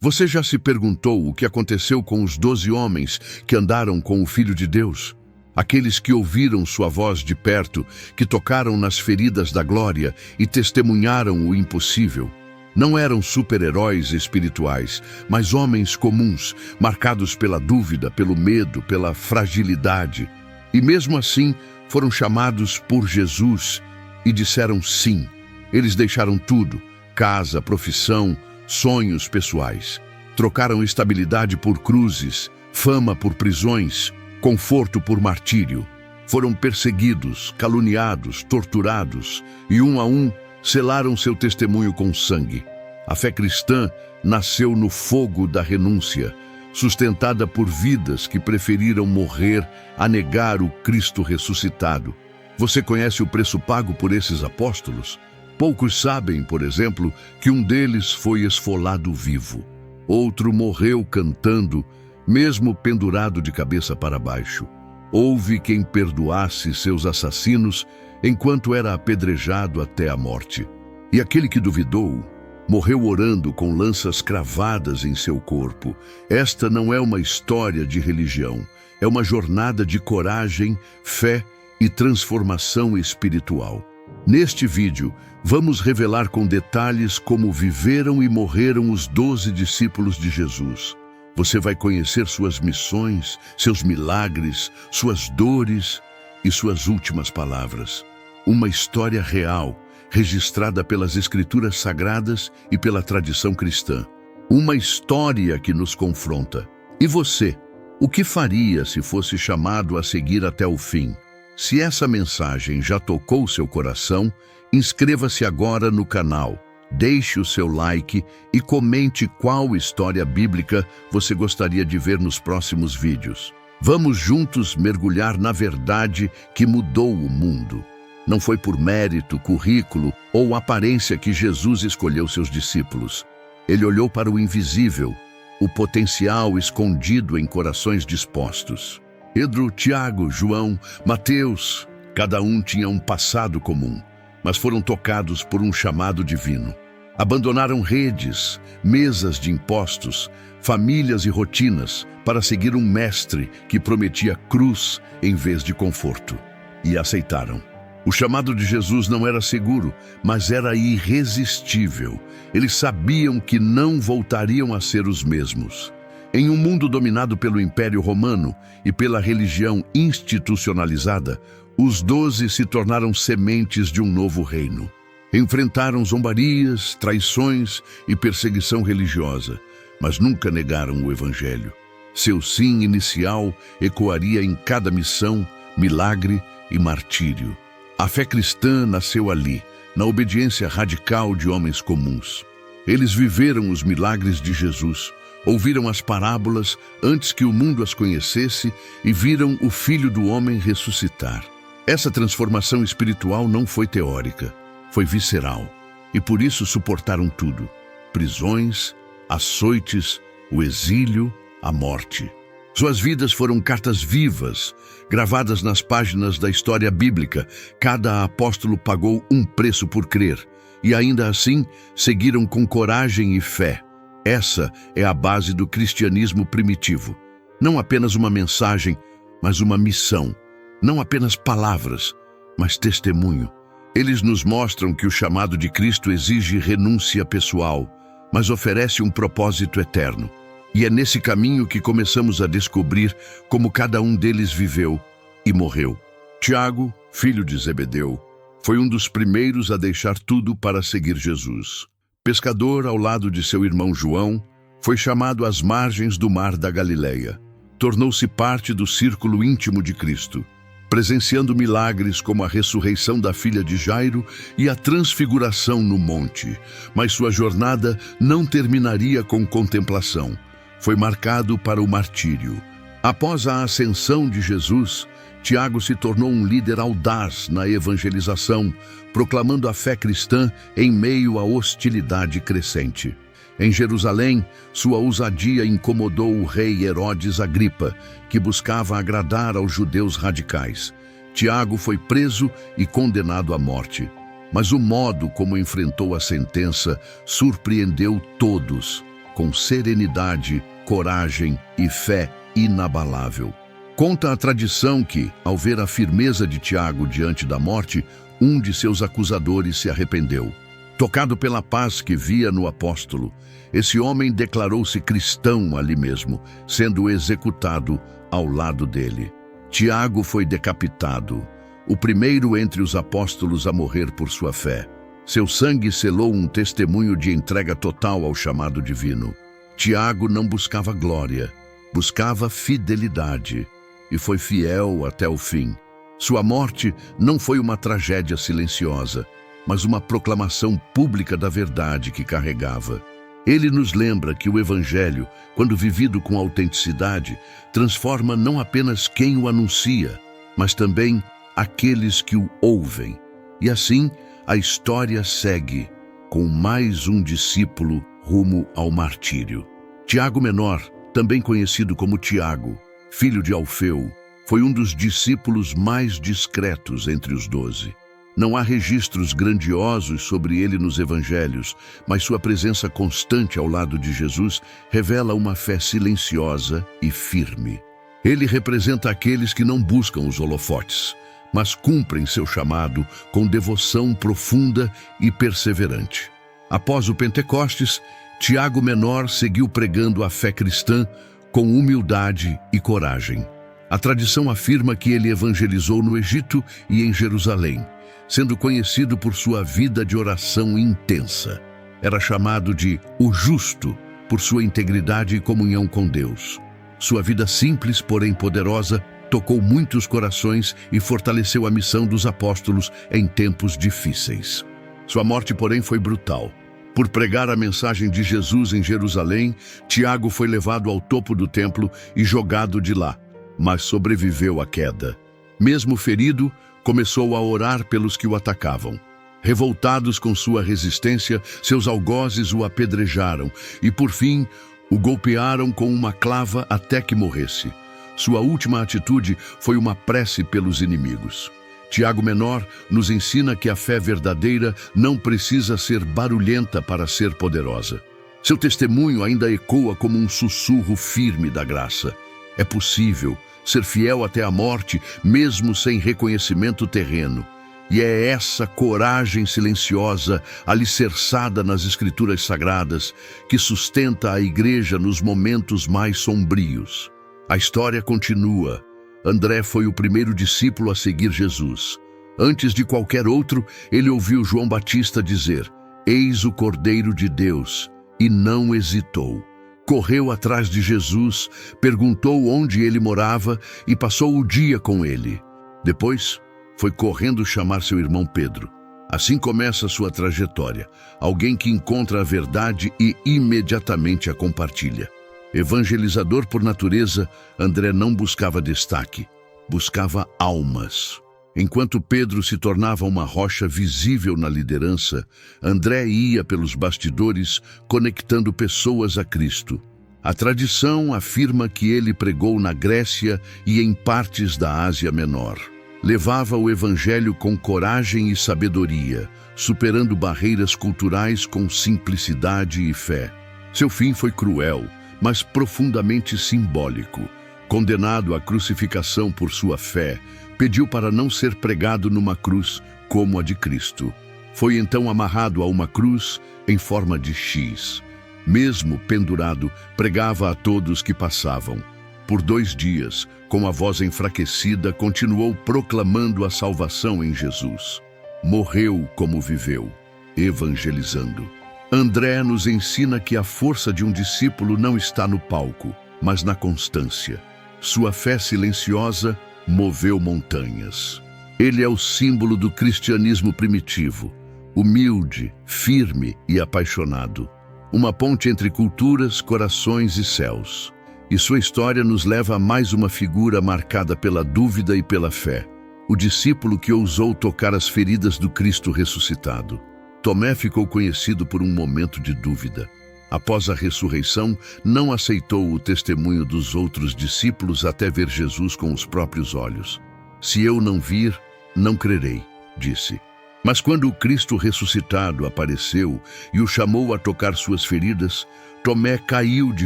Você já se perguntou o que aconteceu com os 12 homens que andaram com o Filho de Deus? Aqueles que ouviram sua voz de perto, que tocaram nas feridas da glória e testemunharam o impossível. Não eram super-heróis espirituais, mas homens comuns, marcados pela dúvida, pelo medo, pela fragilidade. E mesmo assim, foram chamados por Jesus e disseram sim. Eles deixaram tudo: casa, profissão, sonhos pessoais. Trocaram estabilidade por cruzes, fama por prisões, conforto por martírio. Foram perseguidos, caluniados, torturados e, um a um, selaram seu testemunho com sangue. A fé cristã nasceu no fogo da renúncia, sustentada por vidas que preferiram morrer a negar o Cristo ressuscitado. Você conhece o preço pago por esses apóstolos? Poucos sabem, por exemplo, que um deles foi esfolado vivo. Outro morreu cantando, mesmo pendurado de cabeça para baixo. Houve quem perdoasse seus assassinos enquanto era apedrejado até a morte. E aquele que duvidou, morreu orando com lanças cravadas em seu corpo. Esta não é uma história de religião, é uma jornada de coragem, fé e transformação espiritual. Neste vídeo, vamos revelar com detalhes como viveram e morreram os 12 discípulos de Jesus. Você vai conhecer suas missões, seus milagres, suas dores e suas últimas palavras. Uma história real, registrada pelas Escrituras Sagradas e pela tradição cristã. Uma história que nos confronta. E você, o que faria se fosse chamado a seguir até o fim? Se essa mensagem já tocou seu coração, inscreva-se agora no canal, deixe o seu like e comente qual história bíblica você gostaria de ver nos próximos vídeos. Vamos juntos mergulhar na verdade que mudou o mundo. Não foi por mérito, currículo ou aparência que Jesus escolheu seus discípulos. Ele olhou para o invisível, o potencial escondido em corações dispostos. Pedro, Tiago, João, Mateus, cada um tinha um passado comum, mas foram tocados por um chamado divino. Abandonaram redes, mesas de impostos, famílias e rotinas para seguir um mestre que prometia cruz em vez de conforto. E aceitaram. O chamado de Jesus não era seguro, mas era irresistível. Eles sabiam que não voltariam a ser os mesmos. Em um mundo dominado pelo Império Romano e pela religião institucionalizada, os 12 se tornaram sementes de um novo reino. Enfrentaram zombarias, traições e perseguição religiosa, mas nunca negaram o Evangelho. Seu sim inicial ecoaria em cada missão, milagre e martírio. A fé cristã nasceu ali, na obediência radical de homens comuns. Eles viveram os milagres de Jesus, ouviram as parábolas antes que o mundo as conhecesse e viram o Filho do Homem ressuscitar. Essa transformação espiritual não foi teórica, foi visceral, e por isso suportaram tudo: prisões, açoites, o exílio, a morte. Suas vidas foram cartas vivas, gravadas nas páginas da história bíblica. Cada apóstolo pagou um preço por crer, e ainda assim seguiram com coragem e fé. Essa é a base do cristianismo primitivo. Não apenas uma mensagem, mas uma missão. Não apenas palavras, mas testemunho. Eles nos mostram que o chamado de Cristo exige renúncia pessoal, mas oferece um propósito eterno. E é nesse caminho que começamos a descobrir como cada um deles viveu e morreu. Tiago, filho de Zebedeu, foi um dos primeiros a deixar tudo para seguir Jesus. Pescador ao lado de seu irmão João, foi chamado às margens do mar da Galileia. Tornou-se parte do círculo íntimo de Cristo, presenciando milagres como a ressurreição da filha de Jairo e a transfiguração no monte. Mas sua jornada não terminaria com contemplação. Foi marcado para o martírio. Após a ascensão de Jesus, Tiago se tornou um líder audaz na evangelização, proclamando a fé cristã em meio à hostilidade crescente. Em Jerusalém, sua ousadia incomodou o rei Herodes Agripa, que buscava agradar aos judeus radicais. Tiago foi preso e condenado à morte. Mas o modo como enfrentou a sentença surpreendeu todos. com serenidade, coragem e fé inabalável. Conta a tradição que, ao ver a firmeza de Tiago diante da morte, um de seus acusadores se arrependeu. Tocado pela paz que via no apóstolo, esse homem declarou-se cristão ali mesmo, sendo executado ao lado dele. Tiago foi decapitado, o primeiro entre os apóstolos a morrer por sua fé. Seu sangue selou um testemunho de entrega total ao chamado divino. Tiago não buscava glória, buscava fidelidade, e foi fiel até o fim. Sua morte não foi uma tragédia silenciosa, mas uma proclamação pública da verdade que carregava. Ele nos lembra que o Evangelho, quando vivido com autenticidade, transforma não apenas quem o anuncia, mas também aqueles que o ouvem. E assim, a história segue, com mais um discípulo rumo ao martírio. Tiago Menor, também conhecido como Tiago, filho de Alfeu, foi um dos discípulos mais discretos entre os 12. Não há registros grandiosos sobre ele nos evangelhos, mas sua presença constante ao lado de Jesus revela uma fé silenciosa e firme. Ele representa aqueles que não buscam os holofotes, mas cumprem seu chamado com devoção profunda e perseverante. Após o Pentecostes, Tiago Menor seguiu pregando a fé cristã com humildade e coragem. A tradição afirma que ele evangelizou no Egito e em Jerusalém, sendo conhecido por sua vida de oração intensa. Era chamado de o Justo por sua integridade e comunhão com Deus. Sua vida simples, porém poderosa, tocou muitos corações e fortaleceu a missão dos apóstolos em tempos difíceis. Sua morte, porém, foi brutal. Por pregar a mensagem de Jesus em Jerusalém, Tiago foi levado ao topo do templo e jogado de lá, mas sobreviveu à queda. Mesmo ferido, começou a orar pelos que o atacavam. Revoltados com sua resistência, seus algozes o apedrejaram e, por fim, o golpearam com uma clava até que morresse. Sua última atitude foi uma prece pelos inimigos. Tiago Menor nos ensina que a fé verdadeira não precisa ser barulhenta para ser poderosa. Seu testemunho ainda ecoa como um sussurro firme da graça. É possível ser fiel até a morte, mesmo sem reconhecimento terreno. E é essa coragem silenciosa, alicerçada nas Escrituras Sagradas, que sustenta a Igreja nos momentos mais sombrios. A história continua. André foi o primeiro discípulo a seguir Jesus. Antes de qualquer outro, ele ouviu João Batista dizer: "Eis o Cordeiro de Deus", e não hesitou. Correu atrás de Jesus, perguntou onde ele morava e passou o dia com ele. Depois, foi correndo chamar seu irmão Pedro. Assim começa sua trajetória, alguém que encontra a verdade e imediatamente a compartilha. Evangelizador por natureza, André não buscava destaque, buscava almas. Enquanto Pedro se tornava uma rocha visível na liderança, André ia pelos bastidores conectando pessoas a Cristo. A tradição afirma que ele pregou na Grécia e em partes da Ásia Menor. Levava o evangelho com coragem e sabedoria, superando barreiras culturais com simplicidade e fé. Seu fim foi cruel, mas profundamente simbólico. Condenado à crucificação por sua fé, pediu para não ser pregado numa cruz como a de Cristo. Foi então amarrado a uma cruz em forma de X. Mesmo pendurado, pregava a todos que passavam. Por 2 dias, com a voz enfraquecida, continuou proclamando a salvação em Jesus. Morreu como viveu, evangelizando. André nos ensina que a força de um discípulo não está no palco, mas na constância. Sua fé silenciosa moveu montanhas. Ele é o símbolo do cristianismo primitivo, humilde, firme e apaixonado. Uma ponte entre culturas, corações e céus. E sua história nos leva a mais uma figura marcada pela dúvida e pela fé. O discípulo que ousou tocar as feridas do Cristo ressuscitado. Tomé ficou conhecido por um momento de dúvida. Após a ressurreição, não aceitou o testemunho dos outros discípulos até ver Jesus com os próprios olhos. "Se eu não vir, não crerei", disse. Mas quando o Cristo ressuscitado apareceu e o chamou a tocar suas feridas, Tomé caiu de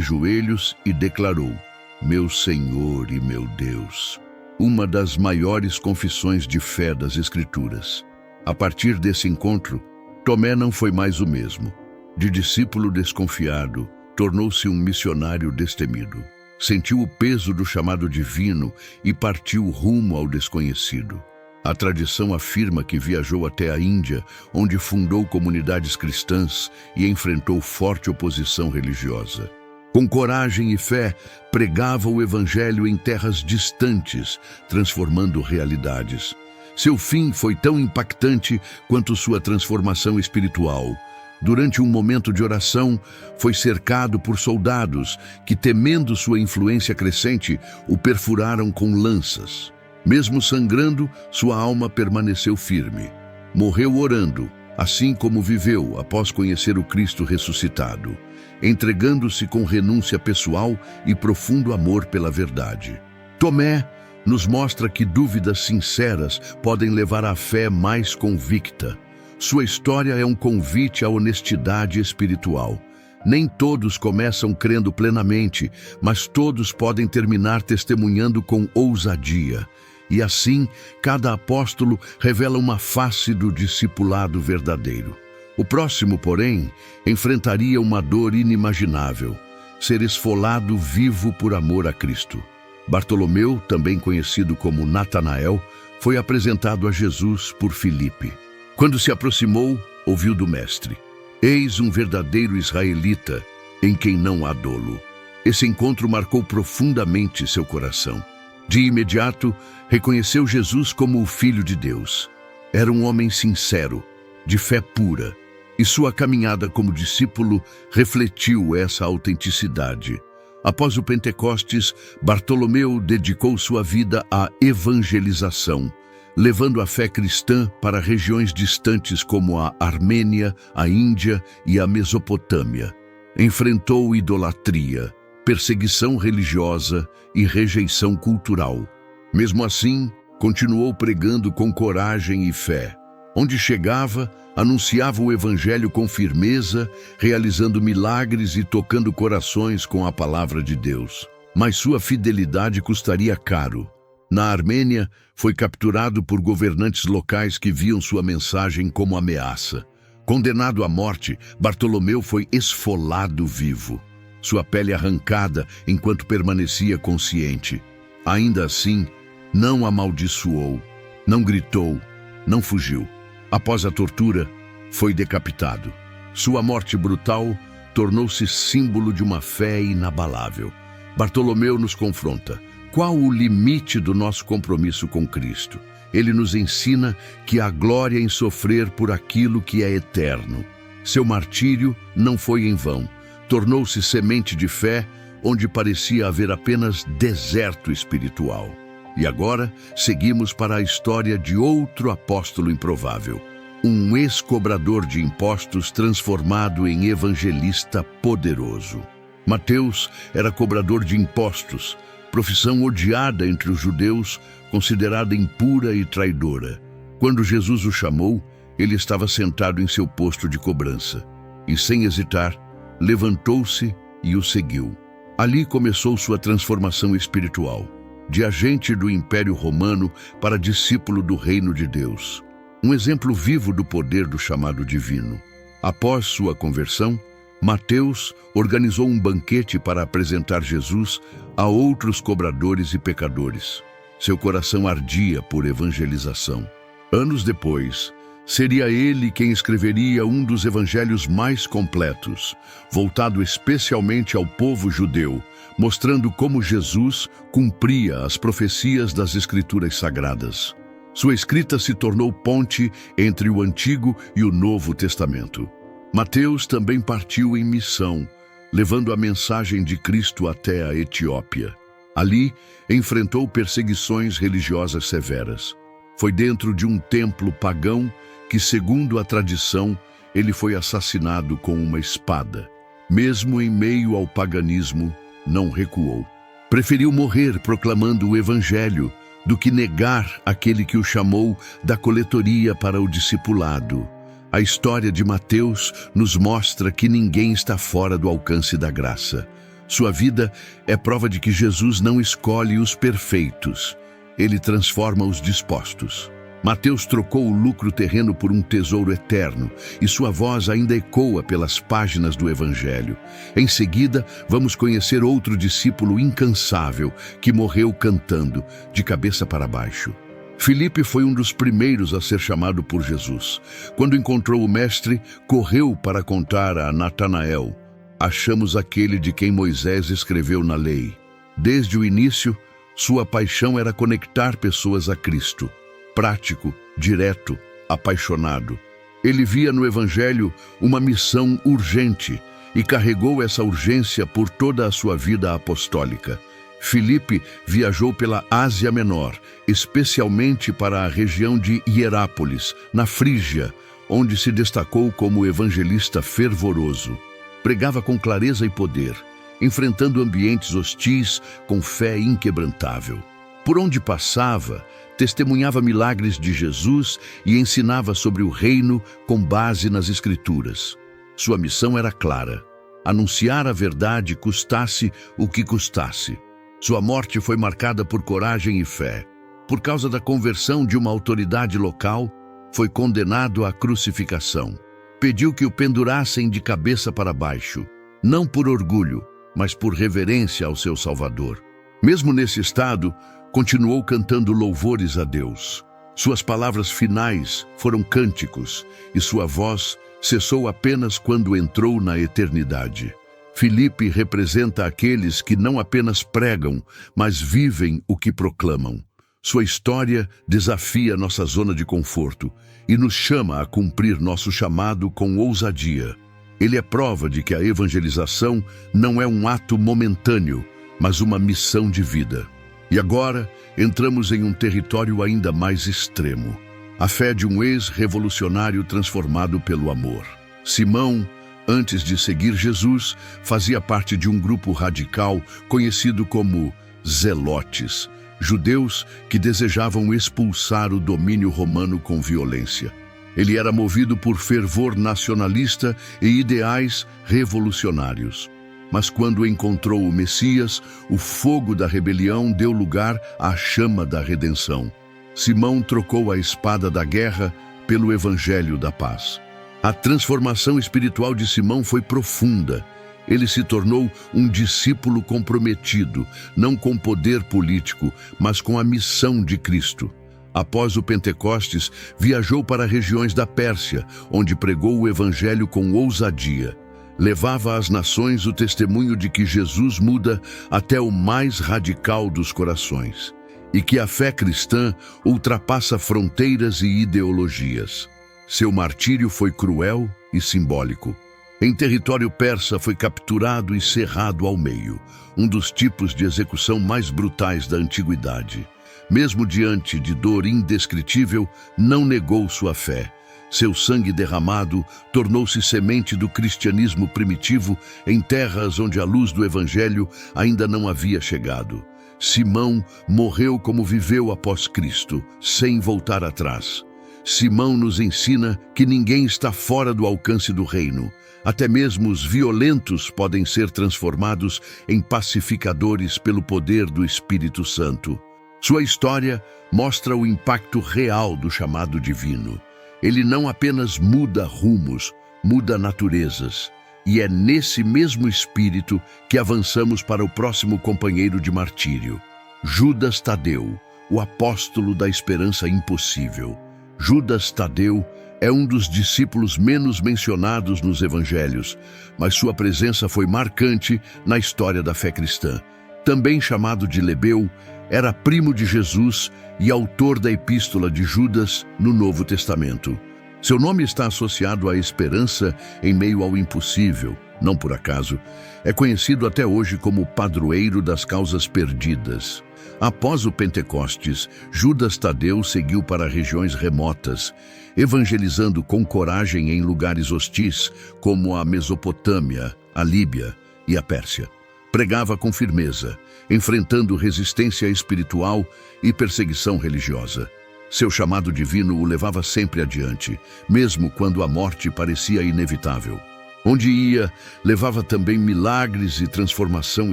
joelhos e declarou: Meu Senhor e meu Deus. Uma das maiores confissões de fé das Escrituras. A partir desse encontro, Tomé não foi mais o mesmo. De discípulo desconfiado, tornou-se um missionário destemido. Sentiu o peso do chamado divino e partiu rumo ao desconhecido. A tradição afirma que viajou até a Índia, onde fundou comunidades cristãs e enfrentou forte oposição religiosa. Com coragem e fé, pregava o evangelho em terras distantes, transformando realidades. Seu fim foi tão impactante quanto sua transformação espiritual. Durante um momento de oração, foi cercado por soldados que, temendo sua influência crescente, o perfuraram com lanças. Mesmo sangrando, sua alma permaneceu firme. Morreu orando, assim como viveu após conhecer o Cristo ressuscitado, entregando-se com renúncia pessoal e profundo amor pela verdade. Tomé nos mostra que dúvidas sinceras podem levar à fé mais convicta. Sua história é um convite à honestidade espiritual. Nem todos começam crendo plenamente, mas todos podem terminar testemunhando com ousadia. E assim, cada apóstolo revela uma face do discipulado verdadeiro. O próximo, porém, enfrentaria uma dor inimaginável: ser esfolado vivo por amor a Cristo. Bartolomeu, também conhecido como Natanael, foi apresentado a Jesus por Filipe. Quando se aproximou, ouviu do mestre: Eis um verdadeiro israelita, em quem não há dolo. Esse encontro marcou profundamente seu coração. De imediato, reconheceu Jesus como o Filho de Deus. Era um homem sincero, de fé pura, e sua caminhada como discípulo refletiu essa autenticidade. Após o Pentecostes, Bartolomeu dedicou sua vida à evangelização, levando a fé cristã para regiões distantes como a Armênia, a Índia e a Mesopotâmia. Enfrentou idolatria, perseguição religiosa e rejeição cultural. Mesmo assim, continuou pregando com coragem e fé. Onde chegava, anunciava o evangelho com firmeza, realizando milagres e tocando corações com a palavra de Deus. Mas sua fidelidade custaria caro. Na Armênia, foi capturado por governantes locais que viam sua mensagem como ameaça. Condenado à morte, Bartolomeu foi esfolado vivo, sua pele arrancada enquanto permanecia consciente. Ainda assim, não amaldiçoou, não gritou, não fugiu. Após a tortura, foi decapitado. Sua morte brutal tornou-se símbolo de uma fé inabalável. Bartolomeu nos confronta. Qual o limite do nosso compromisso com Cristo? Ele nos ensina que há glória em sofrer por aquilo que é eterno. Seu martírio não foi em vão. Tornou-se semente de fé, onde parecia haver apenas deserto espiritual. E agora, seguimos para a história de outro apóstolo improvável. Um ex-cobrador de impostos transformado em evangelista poderoso. Mateus era cobrador de impostos, profissão odiada entre os judeus, considerada impura e traidora. Quando Jesus o chamou, ele estava sentado em seu posto de cobrança. E sem hesitar, levantou-se e o seguiu. Ali começou sua transformação espiritual, de agente do Império Romano para discípulo do Reino de Deus. Um exemplo vivo do poder do chamado divino. Após sua conversão, Mateus organizou um banquete para apresentar Jesus a outros cobradores e pecadores. Seu coração ardia por evangelização. Anos depois, seria ele quem escreveria um dos evangelhos mais completos, voltado especialmente ao povo judeu, mostrando como Jesus cumpria as profecias das Escrituras Sagradas. Sua escrita se tornou ponte entre o Antigo e o Novo Testamento. Mateus também partiu em missão, levando a mensagem de Cristo até a Etiópia. Ali, enfrentou perseguições religiosas severas. Foi dentro de um templo pagão que, segundo a tradição, ele foi assassinado com uma espada. Mesmo em meio ao paganismo, não recuou. Preferiu morrer proclamando o Evangelho do que negar aquele que o chamou da coletoria para o discipulado. A história de Mateus nos mostra que ninguém está fora do alcance da graça. Sua vida é prova de que Jesus não escolhe os perfeitos, ele transforma os dispostos. Mateus trocou o lucro terreno por um tesouro eterno, e sua voz ainda ecoa pelas páginas do Evangelho. Em seguida, vamos conhecer outro discípulo incansável que morreu cantando, de cabeça para baixo. Filipe foi um dos primeiros a ser chamado por Jesus. Quando encontrou o mestre, correu para contar a Natanael: achamos aquele de quem Moisés escreveu na lei. Desde o início, sua paixão era conectar pessoas a Cristo. Prático, direto, apaixonado. Ele via no Evangelho uma missão urgente e carregou essa urgência por toda a sua vida apostólica. Filipe viajou pela Ásia Menor, especialmente para a região de Hierápolis, na Frígia, onde se destacou como evangelista fervoroso. Pregava com clareza e poder, enfrentando ambientes hostis com fé inquebrantável. Por onde passava, testemunhava milagres de Jesus e ensinava sobre o reino com base nas Escrituras. Sua missão era clara: anunciar a verdade custasse o que custasse. Sua morte foi marcada por coragem e fé. Por causa da conversão de uma autoridade local, foi condenado à crucificação. Pediu que o pendurassem de cabeça para baixo, não por orgulho, mas por reverência ao seu Salvador. Mesmo nesse estado, continuou cantando louvores a Deus. Suas palavras finais foram cânticos, e sua voz cessou apenas quando entrou na eternidade. Filipe representa aqueles que não apenas pregam, mas vivem o que proclamam. Sua história desafia nossa zona de conforto e nos chama a cumprir nosso chamado com ousadia. Ele é prova de que a evangelização não é um ato momentâneo, mas uma missão de vida. E agora, entramos em um território ainda mais extremo: a fé de um ex-revolucionário transformado pelo amor. Simão, antes de seguir Jesus, fazia parte de um grupo radical conhecido como zelotes, judeus que desejavam expulsar o domínio romano com violência. Ele era movido por fervor nacionalista e ideais revolucionários. Mas quando encontrou o Messias, o fogo da rebelião deu lugar à chama da redenção. Simão trocou a espada da guerra pelo evangelho da paz. A transformação espiritual de Simão foi profunda. Ele se tornou um discípulo comprometido, não com poder político, mas com a missão de Cristo. Após o Pentecostes, viajou para regiões da Pérsia, onde pregou o evangelho com ousadia. Levava às nações o testemunho de que Jesus muda até o mais radical dos corações, e que a fé cristã ultrapassa fronteiras e ideologias. Seu martírio foi cruel e simbólico. Em território persa, foi capturado e cerrado ao meio, um dos tipos de execução mais brutais da antiguidade. Mesmo diante de dor indescritível, não negou sua fé. Seu sangue derramado tornou-se semente do cristianismo primitivo em terras onde a luz do evangelho ainda não havia chegado. Simão morreu como viveu após Cristo, sem voltar atrás. Simão nos ensina que ninguém está fora do alcance do reino. Até mesmo os violentos podem ser transformados em pacificadores pelo poder do Espírito Santo. Sua história mostra o impacto real do chamado divino. Ele não apenas muda rumos, muda naturezas. E é nesse mesmo espírito que avançamos para o próximo companheiro de martírio, Judas Tadeu, o apóstolo da esperança impossível. Judas Tadeu é um dos discípulos menos mencionados nos evangelhos, mas sua presença foi marcante na história da fé cristã. Também chamado de Lebeu, era primo de Jesus e autor da Epístola de Judas no Novo Testamento. Seu nome está associado à esperança em meio ao impossível. Não por acaso, é conhecido até hoje como padroeiro das causas perdidas. Após o Pentecostes, Judas Tadeu seguiu para regiões remotas, evangelizando com coragem em lugares hostis, como a Mesopotâmia, a Líbia e a Pérsia. Pregava com firmeza, enfrentando resistência espiritual e perseguição religiosa. Seu chamado divino o levava sempre adiante, mesmo quando a morte parecia inevitável. Onde ia, levava também milagres e transformação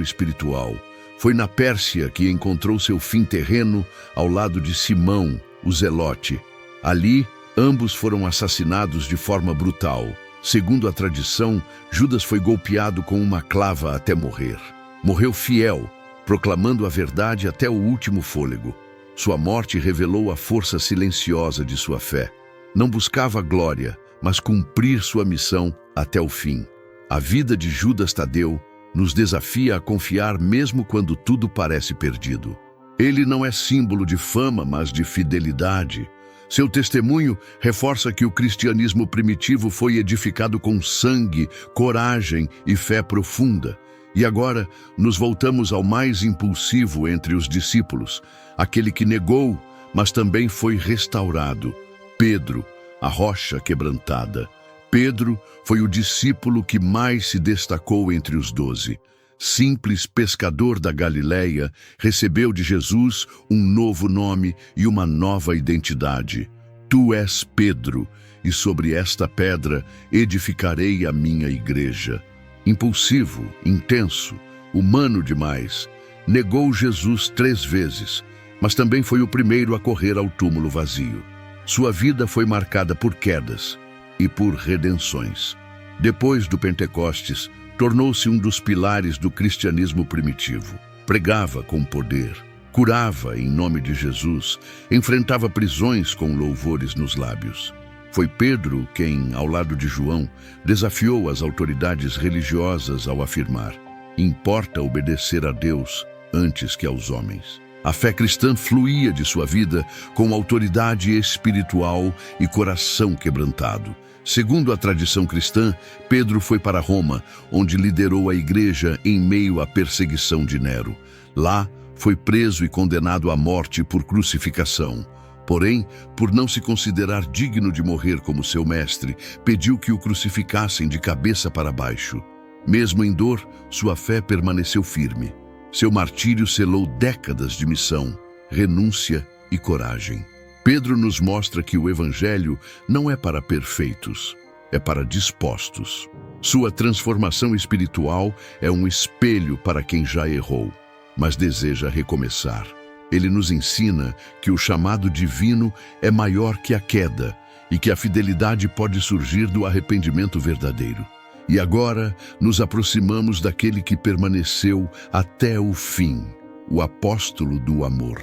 espiritual. Foi na Pérsia que encontrou seu fim terreno ao lado de Simão, o Zelote. Ali, ambos foram assassinados de forma brutal. Segundo a tradição, Judas foi golpeado com uma clava até morrer. Morreu fiel, proclamando a verdade até o último fôlego. Sua morte revelou a força silenciosa de sua fé. Não buscava glória, mas cumprir sua missão até o fim. A vida de Judas Tadeu nos desafia a confiar mesmo quando tudo parece perdido. Ele não é símbolo de fama, mas de fidelidade. Seu testemunho reforça que o cristianismo primitivo foi edificado com sangue, coragem e fé profunda. E agora nos voltamos ao mais impulsivo entre os discípulos, aquele que negou, mas também foi restaurado. Pedro, a rocha quebrantada. Pedro foi o discípulo que mais se destacou entre os 12. Simples pescador da Galileia, recebeu de Jesus um novo nome e uma nova identidade. Tu és Pedro, e sobre esta pedra edificarei a minha igreja. Impulsivo, intenso, humano demais, negou Jesus 3 vezes, mas também foi o primeiro a correr ao túmulo vazio. Sua vida foi marcada por quedas e por redenções. Depois do Pentecostes, tornou-se um dos pilares do cristianismo primitivo. Pregava com poder, curava em nome de Jesus, enfrentava prisões com louvores nos lábios. Foi Pedro quem, ao lado de João, desafiou as autoridades religiosas ao afirmar: importa obedecer a Deus antes que aos homens. A fé cristã fluía de sua vida com autoridade espiritual e coração quebrantado. Segundo a tradição cristã, Pedro foi para Roma, onde liderou a igreja em meio à perseguição de Nero. Lá, foi preso e condenado à morte por crucificação. Porém, por não se considerar digno de morrer como seu mestre, pediu que o crucificassem de cabeça para baixo. Mesmo em dor, sua fé permaneceu firme. Seu martírio selou décadas de missão, renúncia e coragem. Pedro nos mostra que o Evangelho não é para perfeitos, é para dispostos. Sua transformação espiritual é um espelho para quem já errou, mas deseja recomeçar. Ele nos ensina que o chamado divino é maior que a queda e que a fidelidade pode surgir do arrependimento verdadeiro. E agora nos aproximamos daquele que permaneceu até o fim, o apóstolo do amor.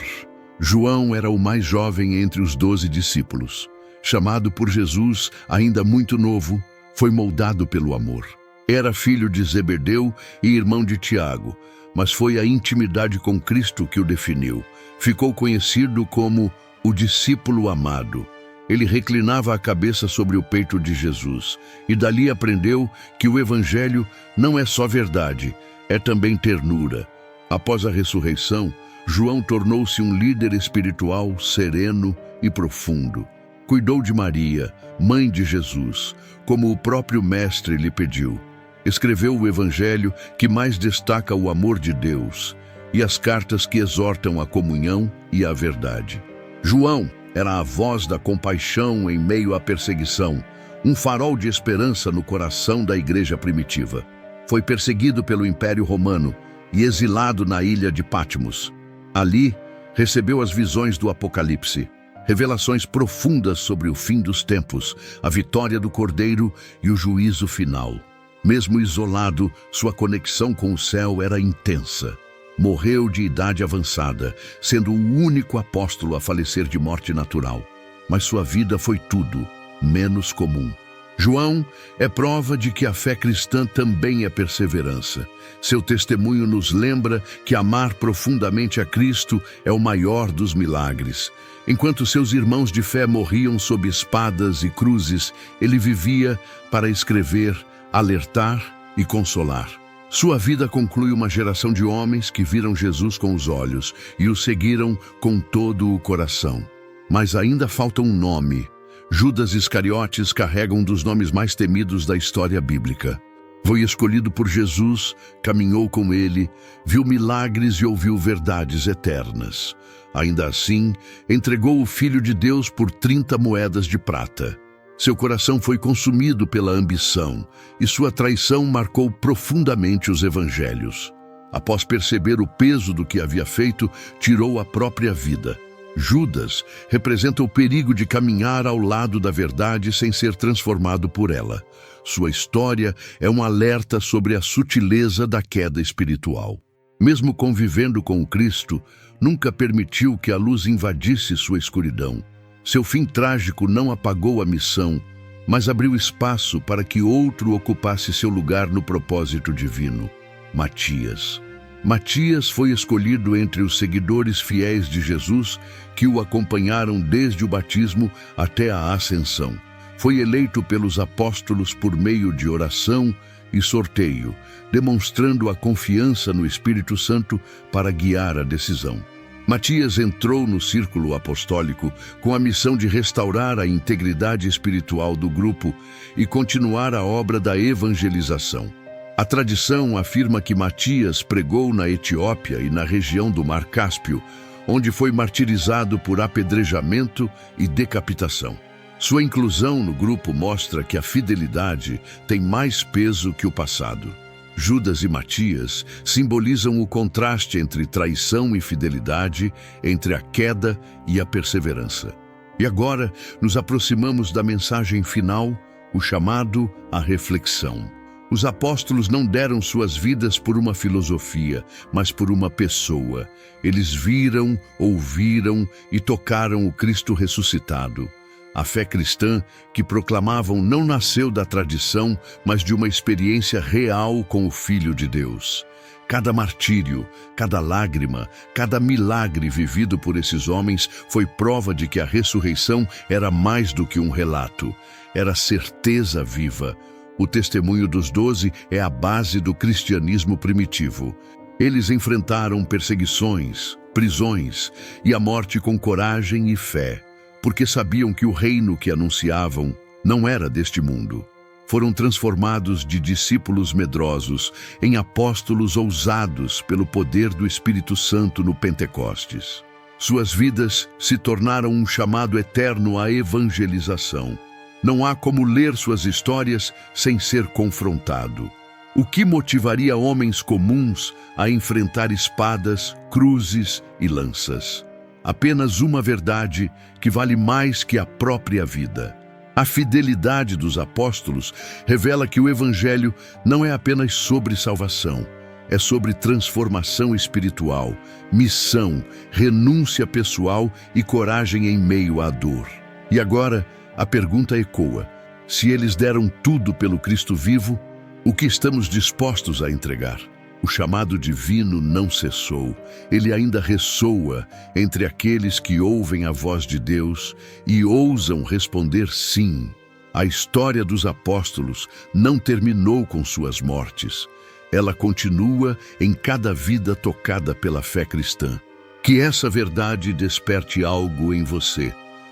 João era o mais jovem entre os 12 discípulos. Chamado por Jesus, ainda muito novo, foi moldado pelo amor. Era filho de Zebedeu e irmão de Tiago, mas foi a intimidade com Cristo que o definiu. Ficou conhecido como o discípulo amado. Ele reclinava a cabeça sobre o peito de Jesus e dali aprendeu que o Evangelho não é só verdade, é também ternura. Após a ressurreição, João tornou-se um líder espiritual sereno e profundo. Cuidou de Maria, mãe de Jesus, como o próprio Mestre lhe pediu. Escreveu o Evangelho que mais destaca o amor de Deus e as cartas que exortam a comunhão e a verdade. João era a voz da compaixão em meio à perseguição, um farol de esperança no coração da igreja primitiva. Foi perseguido pelo Império Romano e exilado na ilha de Patmos. Ali, recebeu as visões do Apocalipse, revelações profundas sobre o fim dos tempos, a vitória do Cordeiro e o juízo final. Mesmo isolado, sua conexão com o céu era intensa. Morreu de idade avançada, sendo o único apóstolo a falecer de morte natural. Mas sua vida foi tudo, menos comum. João é prova de que a fé cristã também é perseverança. Seu testemunho nos lembra que amar profundamente a Cristo é o maior dos milagres. Enquanto seus irmãos de fé morriam sob espadas e cruzes, ele vivia para escrever, alertar e consolar. Sua vida conclui uma geração de homens que viram Jesus com os olhos e o seguiram com todo o coração. Mas ainda falta um nome. Judas Iscariotes carrega um dos nomes mais temidos da história bíblica. Foi escolhido por Jesus, caminhou com ele, viu milagres e ouviu verdades eternas. Ainda assim, entregou o Filho de Deus por 30 moedas de prata. Seu coração foi consumido pela ambição e sua traição marcou profundamente os evangelhos. Após perceber o peso do que havia feito, tirou a própria vida. Judas representa o perigo de caminhar ao lado da verdade sem ser transformado por ela. Sua história é um alerta sobre a sutileza da queda espiritual. Mesmo convivendo com o Cristo, nunca permitiu que a luz invadisse sua escuridão. Seu fim trágico não apagou a missão, mas abriu espaço para que outro ocupasse seu lugar no propósito divino. Matias. Matias foi escolhido entre os seguidores fiéis de Jesus que o acompanharam desde o batismo até a ascensão. Foi eleito pelos apóstolos por meio de oração e sorteio, demonstrando a confiança no Espírito Santo para guiar a decisão. Matias entrou no círculo apostólico com a missão de restaurar a integridade espiritual do grupo e continuar a obra da evangelização. A tradição afirma que Matias pregou na Etiópia e na região do Mar Cáspio, onde foi martirizado por apedrejamento e decapitação. Sua inclusão no grupo mostra que a fidelidade tem mais peso que o passado. Judas e Matias simbolizam o contraste entre traição e fidelidade, entre a queda e a perseverança. E agora nos aproximamos da mensagem final, o chamado à reflexão. Os apóstolos não deram suas vidas por uma filosofia, mas por uma pessoa. Eles viram, ouviram e tocaram o Cristo ressuscitado. A fé cristã que proclamavam não nasceu da tradição, mas de uma experiência real com o Filho de Deus. Cada martírio, cada lágrima, cada milagre vivido por esses homens foi prova de que a ressurreição era mais do que um relato, era certeza viva. O testemunho dos 12 é a base do cristianismo primitivo. Eles enfrentaram perseguições, prisões e a morte com coragem e fé, porque sabiam que o reino que anunciavam não era deste mundo. Foram transformados de discípulos medrosos em apóstolos ousados pelo poder do Espírito Santo no Pentecostes. Suas vidas se tornaram um chamado eterno à evangelização. Não há como ler suas histórias sem ser confrontado. O que motivaria homens comuns a enfrentar espadas, cruzes e lanças? Apenas uma verdade que vale mais que a própria vida. A fidelidade dos apóstolos revela que o Evangelho não é apenas sobre salvação, é sobre transformação espiritual, missão, renúncia pessoal e coragem em meio à dor. E agora, a pergunta ecoa: se eles deram tudo pelo Cristo vivo, o que estamos dispostos a entregar? O chamado divino não cessou, ele ainda ressoa entre aqueles que ouvem a voz de Deus e ousam responder sim. A história dos apóstolos não terminou com suas mortes. Ela continua em cada vida tocada pela fé cristã. Que essa verdade desperte algo em você.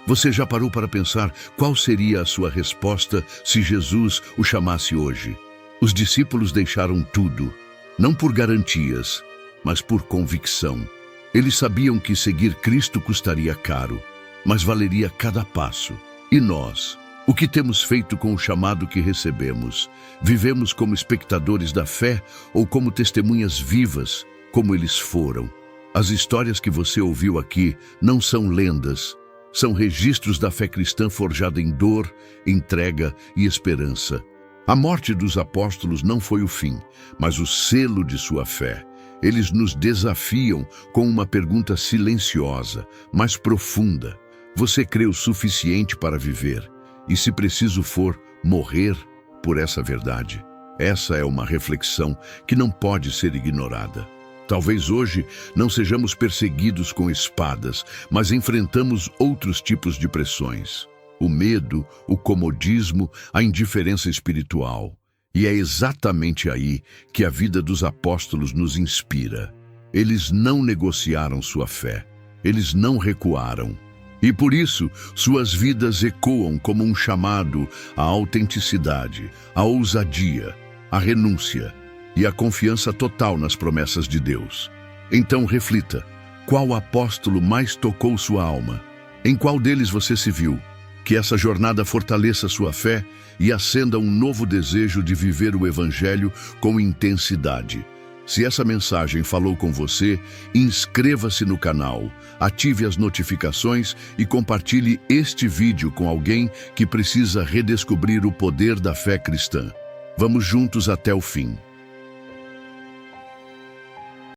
Você já parou para pensar qual seria a sua resposta se Jesus o chamasse hoje? Os discípulos deixaram tudo. Não por garantias, mas por convicção. Eles sabiam que seguir Cristo custaria caro, mas valeria cada passo. E nós, o que temos feito com o chamado que recebemos? Vivemos como espectadores da fé ou como testemunhas vivas, como eles foram? As histórias que você ouviu aqui não são lendas, são registros da fé cristã forjada em dor, entrega e esperança. A morte dos apóstolos não foi o fim, mas o selo de sua fé. Eles nos desafiam com uma pergunta silenciosa, mas profunda. Você crê o suficiente para viver? E se preciso for, morrer por essa verdade? Essa é uma reflexão que não pode ser ignorada. Talvez hoje não sejamos perseguidos com espadas, mas enfrentamos outros tipos de pressões. O medo, o comodismo, a indiferença espiritual. E é exatamente aí que a vida dos apóstolos nos inspira. Eles não negociaram sua fé. Eles não recuaram. E por isso, suas vidas ecoam como um chamado à autenticidade, à ousadia. a renúncia e a confiança total nas promessas de Deus. Então reflita, qual apóstolo mais tocou sua alma? Em qual deles você se viu? Que essa jornada fortaleça sua fé e acenda um novo desejo de viver o Evangelho com intensidade. Se essa mensagem falou com você, inscreva-se no canal, ative as notificações e compartilhe este vídeo com alguém que precisa redescobrir o poder da fé cristã. Vamos juntos até o fim.